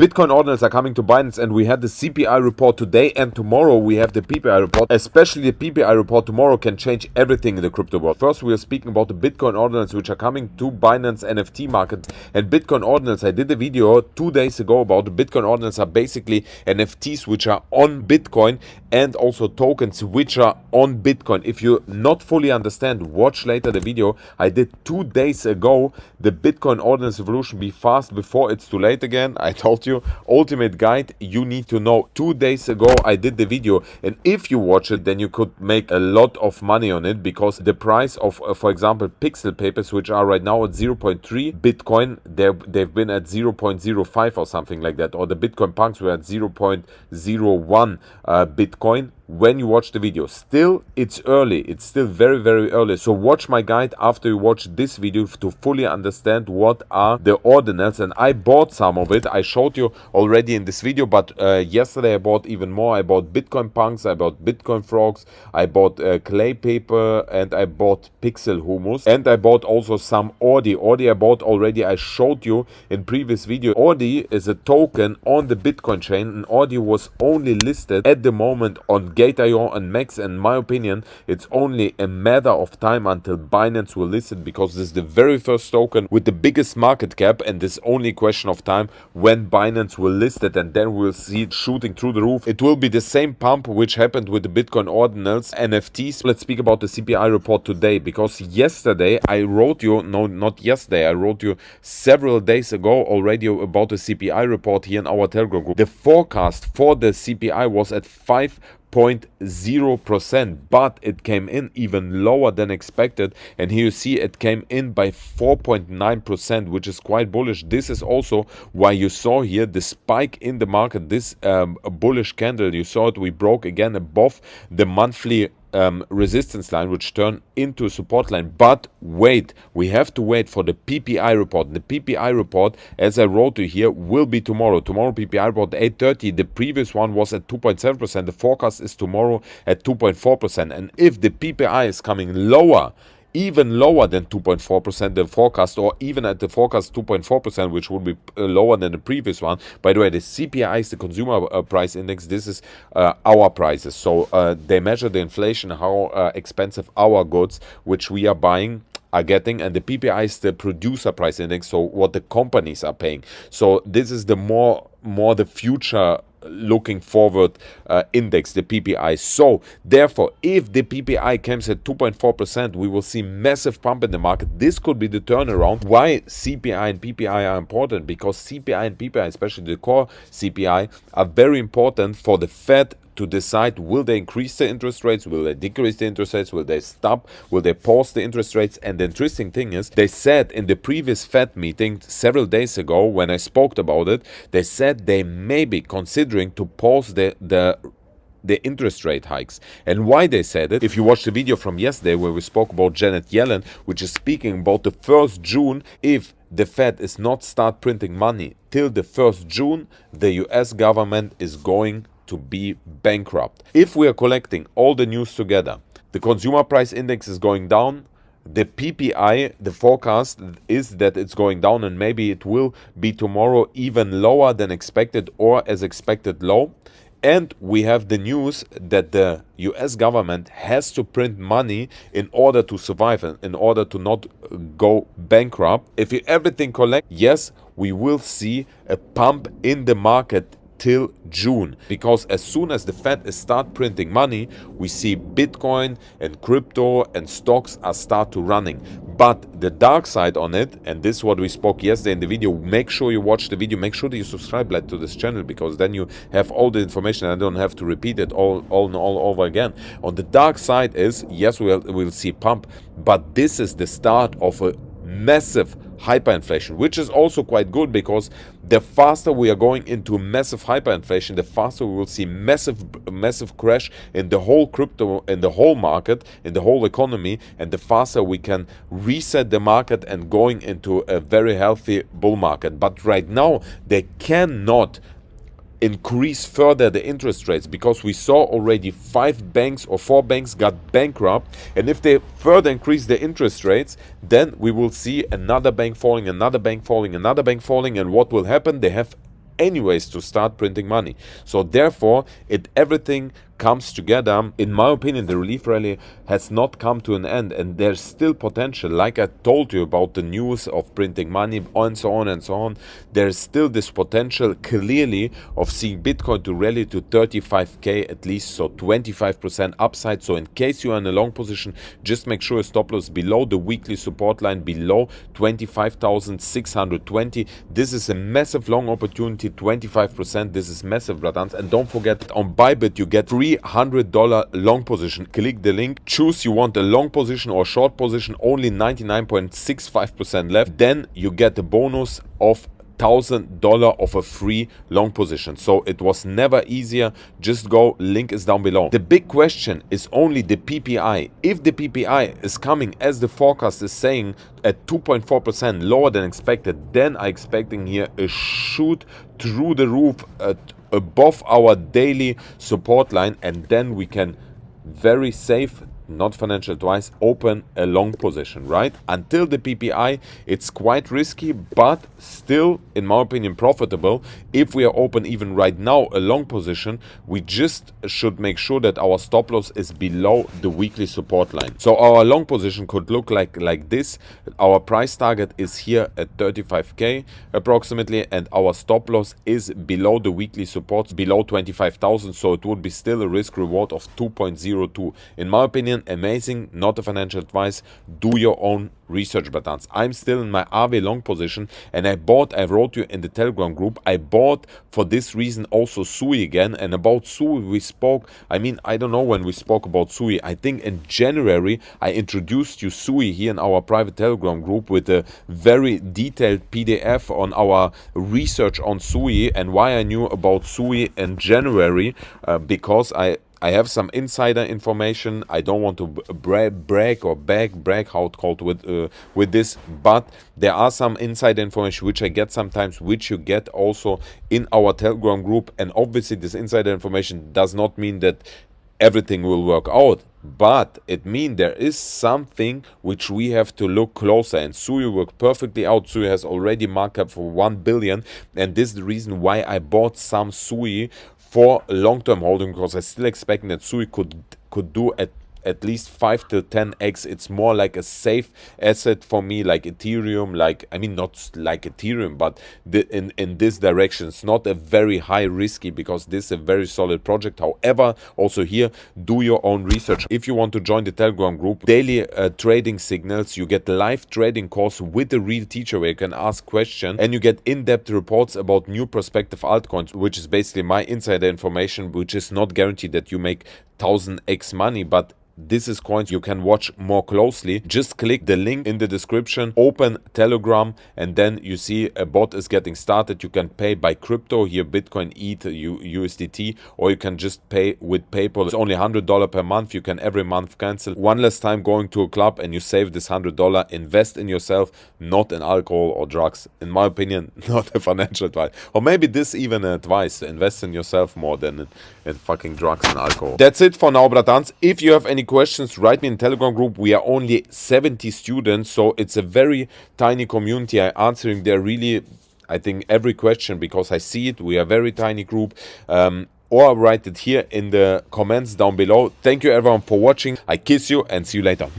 Bitcoin ordinals are coming to Binance, and we had the CPI report today, and tomorrow we have the PPI report. Especially the PPI report tomorrow can change everything in the crypto world. First, we are speaking about the Bitcoin ordinals which are coming to Binance NFT market. And Bitcoin ordinals, I did a video 2 days ago about the Bitcoin ordinals are basically NFTs which are on Bitcoin and also tokens which are on Bitcoin. If you not fully understand, watch later the video I did 2 days ago, the Bitcoin ordinals evolution. Be fast before it's too late again. I told you, ultimate guide, you need to know. 2 days ago I did the video, and if you watch it, then you could make a lot of money on it, because the price of for example pixel papers, which are right now at 0.3 Bitcoin, they've been at 0.05 or something like that, or the Bitcoin punks were at 0.01 Bitcoin when you watch the video. Still, it's early, it's still very, very early. So watch my guide after you watch this video to fully understand what are the ordinals. And I bought some of it, I showed you already in this video, but yesterday I bought even more. I bought Bitcoin punks, I bought Bitcoin frogs, I bought clay paper, and I bought pixel humus, and I bought also some Ordi. Ordi I bought already, I showed you in previous video. Ordi is a token on the Bitcoin chain, and Ordi was only listed at the moment on Gate.io and Max. In my opinion, it's only a matter of time until Binance will list it, because this is the very first token with the biggest market cap, and it's only a question of time when Binance will list it, and then we'll see it shooting through the roof. It will be the same pump which happened with the Bitcoin ordinals NFTs. Let's speak about the CPI report today, because yesterday I wrote you, no, not yesterday, I wrote you several days ago already about the CPI report here in our Telegram group. The forecast for the CPI was at 5.0%, but it came in even lower than expected, and here you see it came in by 4.9%, which is quite bullish. This is also why you saw here the spike in the market, this bullish candle. You saw it, we broke again above the monthly resistance line, which turned into a support line. But wait, we have to wait for the PPI report. The PPI report, as I wrote you here, will be tomorrow. Tomorrow PPI report 8:30. The previous one was at 2.7%. The forecast is tomorrow at 2.4%. And if the PPI is coming lower, even lower than 2.4%, the forecast, or even at the forecast 2.4%, which would be lower than the previous one. By the way, the CPI is the consumer price index. This is our prices. So they measure the inflation, how expensive our goods, which we are buying, are getting, and the PPI is the producer price index, so what the companies are paying. So this is the more the future looking forward index, the PPI. So therefore, if the PPI comes at 2.4%, we will see massive pump in the market. This could be the turnaround. Why CPI and PPI are important? Because CPI and PPI, especially the core CPI, are very important for the Fed to decide, will they increase the interest rates, will they decrease the interest rates, will they stop, will they pause the interest rates. And the interesting thing is, they said in the previous Fed meeting several days ago when I spoke about it, they said they may be considering to pause the interest rate hikes. And why they said it, if you watch the video from yesterday where we spoke about Janet Yellen, which is speaking about the 1st June, if the Fed is not start printing money till the 1st June, the US government is going to be bankrupt. If we are collecting all the news together, the consumer price index is going down, the PPI, the forecast is that it's going down, and maybe it will be tomorrow even lower than expected, or as expected low. And we have the news that the US government has to print money in order to survive and in order to not go bankrupt. If you everything collect, yes, we will see a pump in the market till June, because as soon as the Fed start printing money, we see Bitcoin and crypto and stocks are start to running. But the dark side on it, and this is what we spoke yesterday in the video, make sure you watch the video, make sure that you subscribe to this channel, because then you have all the information. I don't have to repeat it all over again. On the dark side is, yes, we'll see pump, but this is the start of a massive hyperinflation, which is also quite good, because the faster we are going into massive hyperinflation, the faster we will see massive crash in the whole crypto, in the whole market, in the whole economy, and the faster we can reset the market and going into a very healthy bull market. But right now they cannot increase further the interest rates, because we saw already 5 banks or 4 banks got bankrupt, and if they further increase the interest rates, then we will see another bank falling, another bank falling, another bank falling. And what will happen? They have anyways to start printing money. So therefore, everything comes together. In my opinion, the relief rally has not come to an end, and there's still potential. Like I told you about the news of printing money and so on and so on, there's still this potential clearly of seeing Bitcoin to rally to 35k at least, so 25% upside. So in case you are in a long position, just make sure your stop loss below the weekly support line, below 25,620. This is a massive long opportunity, 25%. This is massive, bratans. And don't forget, on Bybit you get $300 long position. Click the link, choose you want a long position or short position, only 99.65% left. Then you get a bonus of $1,000 of a free long position. So it was never easier. Just go, link is down below. The big question is only the PPI. If the PPI is coming as the forecast is saying at 2.4% lower than expected, then I'm expecting here a shoot through the roof above our daily support line, and then we can very safe, not financial advice, open a long position, right? Until the PPI, it's quite risky, but still, in my opinion, profitable. If we are open even right now a long position, we just should make sure that our stop loss is below the weekly support line. So our long position could look like this. Our price target is here at 35k approximately, and our stop loss is below the weekly support, below 25,000. So it would be still a risk reward of 2.02. In my opinion, amazing, not a financial advice. Do your own research, bratans. I'm still in my RV long position, and I wrote you in the Telegram group, I bought for this reason also SUI again. And about SUI we spoke, I don't know when we spoke about SUI. I think in January I introduced you SUI here in our private Telegram group with a very detailed PDF on our research on SUI and why I knew about SUI in January, because I have some insider information. I don't want to brag, how it's called with this, but there are some insider information which I get sometimes, which you get also in our Telegram group. And obviously this insider information does not mean that everything will work out, but it means there is something which we have to look closer. And SUI worked perfectly out. SUI has already markup for 1 billion, and this is the reason why I bought some SUI for long-term holding, because I still expecting that SUI could do at least 5 to 10x. It's more like a safe asset for me, like Ethereum, not like Ethereum, but in this direction. It's not a very high risky, because this is a very solid project. However, also here, do your own research. If you want to join the Telegram group, daily trading signals, you get live trading course with a real teacher where you can ask questions, and you get in-depth reports about new prospective altcoins, which is basically my insider information, which is not guaranteed that you make 1000x money, but this is coins you can watch more closely. Just click the link in the description, open Telegram, and then you see a bot is getting started. You can pay by crypto here, Bitcoin, ETH, USDT, or you can just pay with PayPal. It's only $100 per month. You can every month cancel. One less time going to a club, and you save this $100. Invest in yourself, not in alcohol or drugs. In my opinion, not a financial advice. Or maybe this even advice, invest in yourself more than in fucking drugs and alcohol. That's it for now, bratans. If you have any questions, write me in Telegram group. We are only 70 students, so it's a very tiny community. I'm answering there really, I think, every question, because I see it. We are a very tiny group. Or write it here in the comments down below. Thank you everyone for watching. I kiss you and see you later.